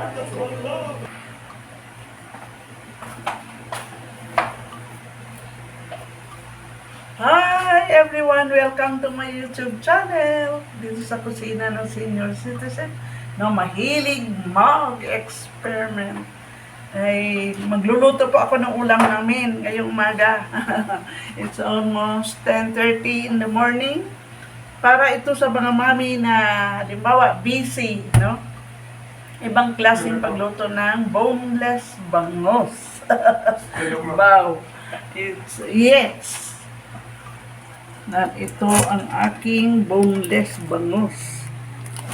Hi everyone! Welcome to my YouTube channel. Dito sa kusina ng senior citizen na mahilig mag-experiment. Ay, magluluto po ako ng ulam namin ngayong umaga. It's almost 10:30 in the morning. Para ito sa mga mami na, halimbawa, busy, no? Ibang klaseng pagluto ng boneless bangos. Wow! Yes! Na ito ang aking boneless bangus.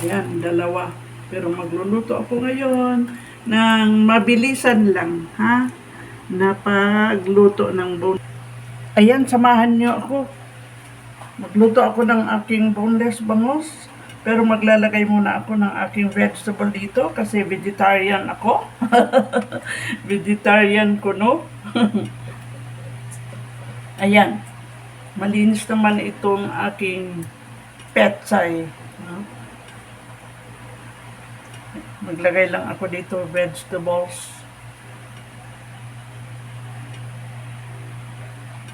Yan, dalawa. Pero magluluto ako ngayon ng mabilisan lang, ha? Na pagluto ng boneless. Ayan, samahan nyo ako. Magluto ako ng aking boneless bangus. Pero maglalagay muna ako ng aking vegetable dito kasi vegetarian ako. Vegetarian ko, no? Ayan. Malinis naman itong aking petsay. No? Maglagay lang ako dito vegetables.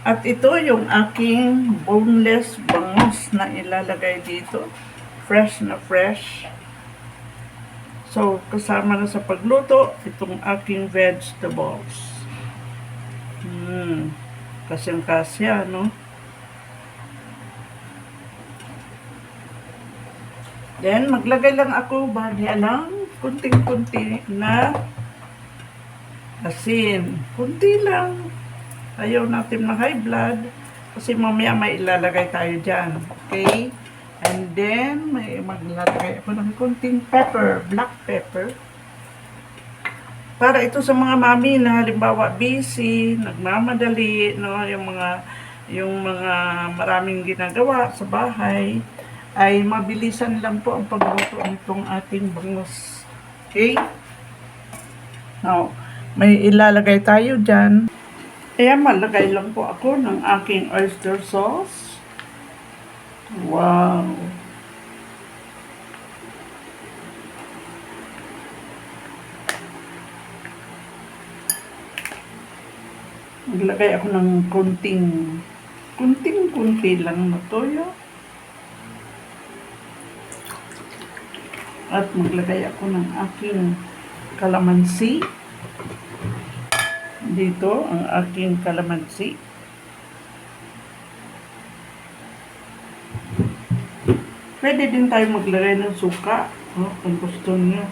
At ito yung aking boneless bangus na ilalagay dito. Fresh na fresh. So, kasama na sa pagluto, itong aking vegetables. Kasyang-kasya, no? Then, maglagay lang ako bagya lang, kunting-kunti na asin. Kunti lang. Ayaw natin na high blood. Kasi mamaya may ilalagay tayo dyan. Okay? And then, may maglalagay ako ng kunting pepper, black pepper. Para ito sa mga mami na halimbawa busy, nagmamadali, no? Yung mga maraming ginagawa sa bahay, ay mabilisan lang po ang pagluto nitong ating bangus. Okay? Now, may ilalagay tayo dyan. Kaya malagay lang po ako ng aking oyster sauce. Wow! Maglagay ako ng kunting-kunti lang na toyo. At maglagay ako ng aking kalamansi. Dito ang aking kalamansi. Pwede din tayo maglagay ng suka, kung gusto niyo.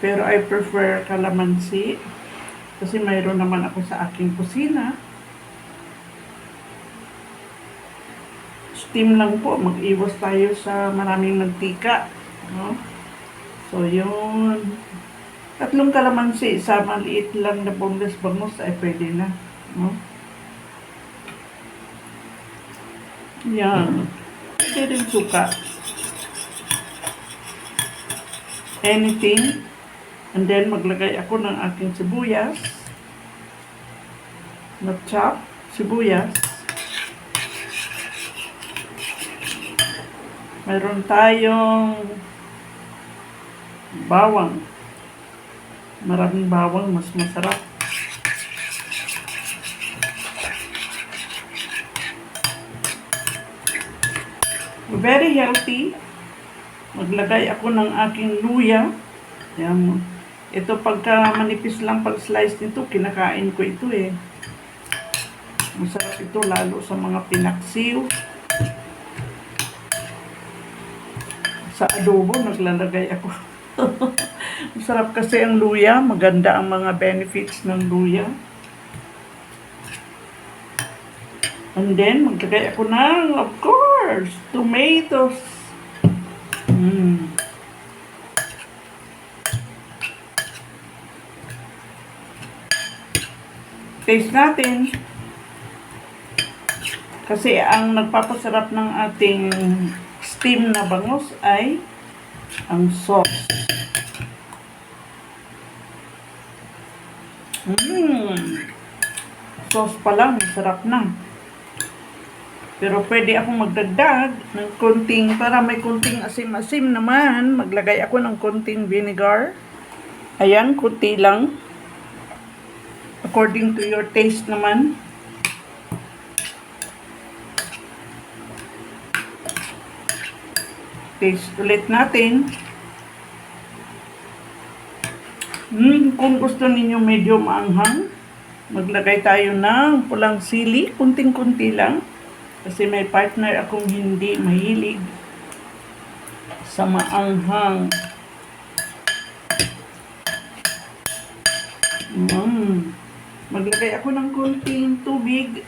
Pero I prefer kalamansi kasi mayroon naman ako sa aking kusina. Steam lang po, mag-iwas tayo sa maraming mantika, no? So, yun. 3 kalamansi sa maliit lang na boneless bangus ay pwede na, no? Yan. Pwede rin suka. Anything. And then, maglagay ako ng aking sibuyas. Na-chop sibuyas. Mayroon tayong bawang. Maraming bawang, mas masarap. Very healthy. Maglagay ako ng aking luya. Yan. Ito pagka manipis lang pag-slice nito, kinakain ko ito eh. Masarap ito lalo sa mga pinaksiw. Sa adobo, naglalagay ako. Masarap kasi ang luya. Maganda ang mga benefits ng luya. And then, maglagay ako ng, of course, tomatoes. Taste natin. Kasi ang nagpapasarap ng ating steam na bangus ay ang sauce. Sauce pa lang, sarap na. Pero pwede akong magdagdag ng konting, para may konting asim-asim naman. Maglagay ako ng konting vinegar. Ayan, konti lang. According to your taste naman. Taste ulit natin. Kung gusto ninyo medyo maanghang, maglagay tayo ng pulang sili, kunting-kunti lang. Kasi may partner akong hindi mahilig sa maanghang. Maglagay ako ng kunting tubig.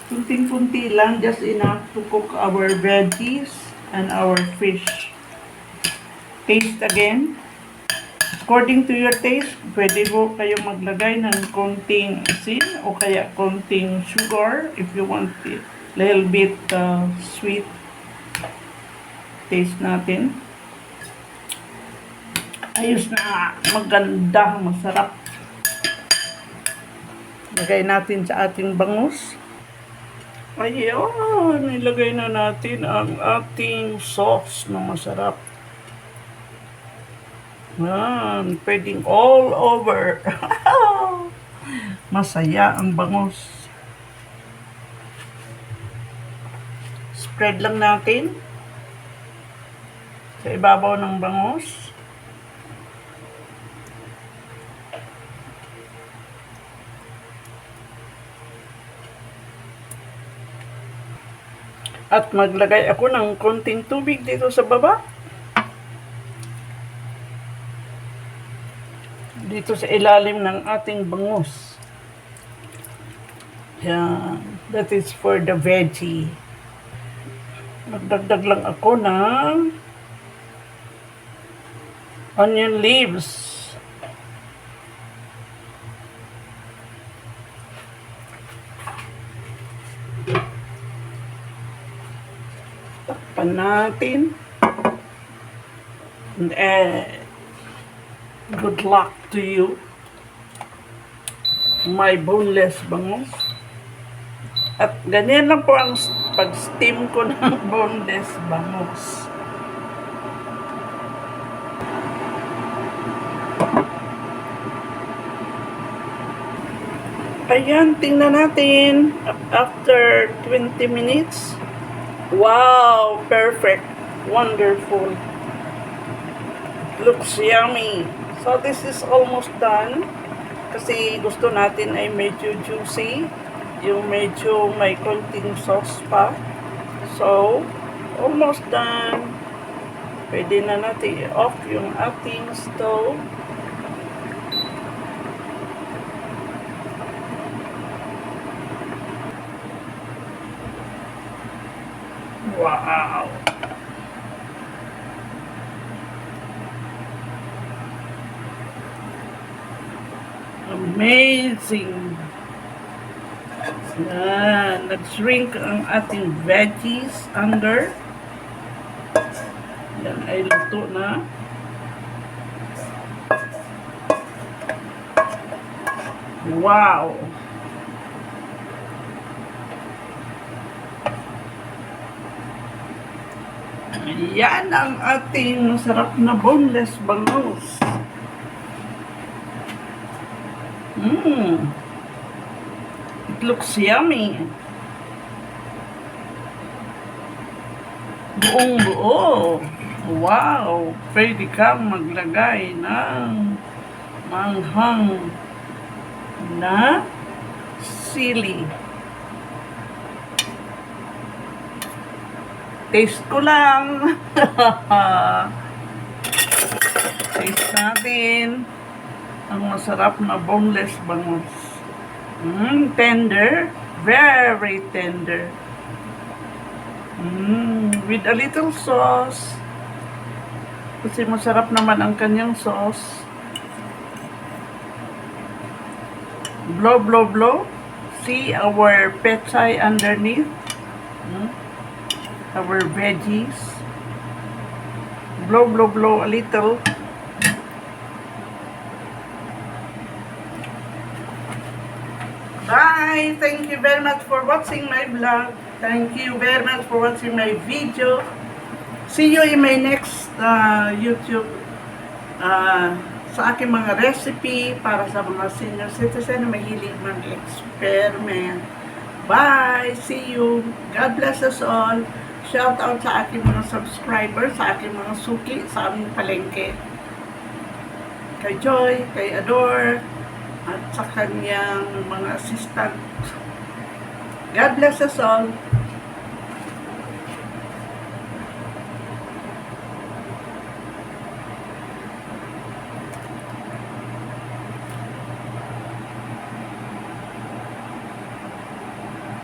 Kunting-kunti lang, just enough to cook our veggies and our fish. Taste again. According to your taste, pwede po kayo maglagay ng konting asin o kaya konting sugar if you want it little bit sweet. Taste natin. Ayos na, maganda, masarap. Lagay natin sa ating bangus. Ayun, ilagay na natin ang ating sauce na masarap. Pwedeng all over. Masaya ang bangus. Spread lang natin sa ibabaw ng bangus. At maglagay ako ng konting tubig dito sa baba. Dito sa ilalim ng ating bangus. Yan. That is for the veggie. Magdagdag lang ako ng onion leaves. Takpan natin. And good luck to you, my boneless bangus. At ganyan lang po ang pag-steam ko ng boneless bangus. Ayan, tingnan natin. After 20 minutes. Wow, perfect. Wonderful. Looks yummy. So this is almost done. Kasi gusto natin ay medyo juicy. Yung medyo may konting sauce pa. So, almost done. Pwede na natin i-off yung ating stove. Wow! Amazing! Yan. Nag-shrink ang ating veggies under. Yan ay luto na. Wow! Yan ang ating masarap na boneless bangus. It looks yummy. Buong buo. Wow! Pwede kang maglagay ng manghang na sili. Taste ko lang. Taste natin ang masarap na boneless bangus. Tender. Very tender. With a little sauce. Kasi masarap naman ang kanyang sauce. Blow, blow, blow. See our pechay underneath. Our veggies. Blow, blow, blow a little. Bye! Nay. Thank you very much for watching my vlog. Thank you very much for watching my video. See you in my next YouTube sa aking mga recipe para sa mga senior citizen na mahilig mag-experiment. Bye! See you! God bless us all! Shout out sa aking mga subscribers, sa aking mga suki, sa aming palengke. Kay Joy, kay Adore, at sa kanyang mga assistant. God bless us all!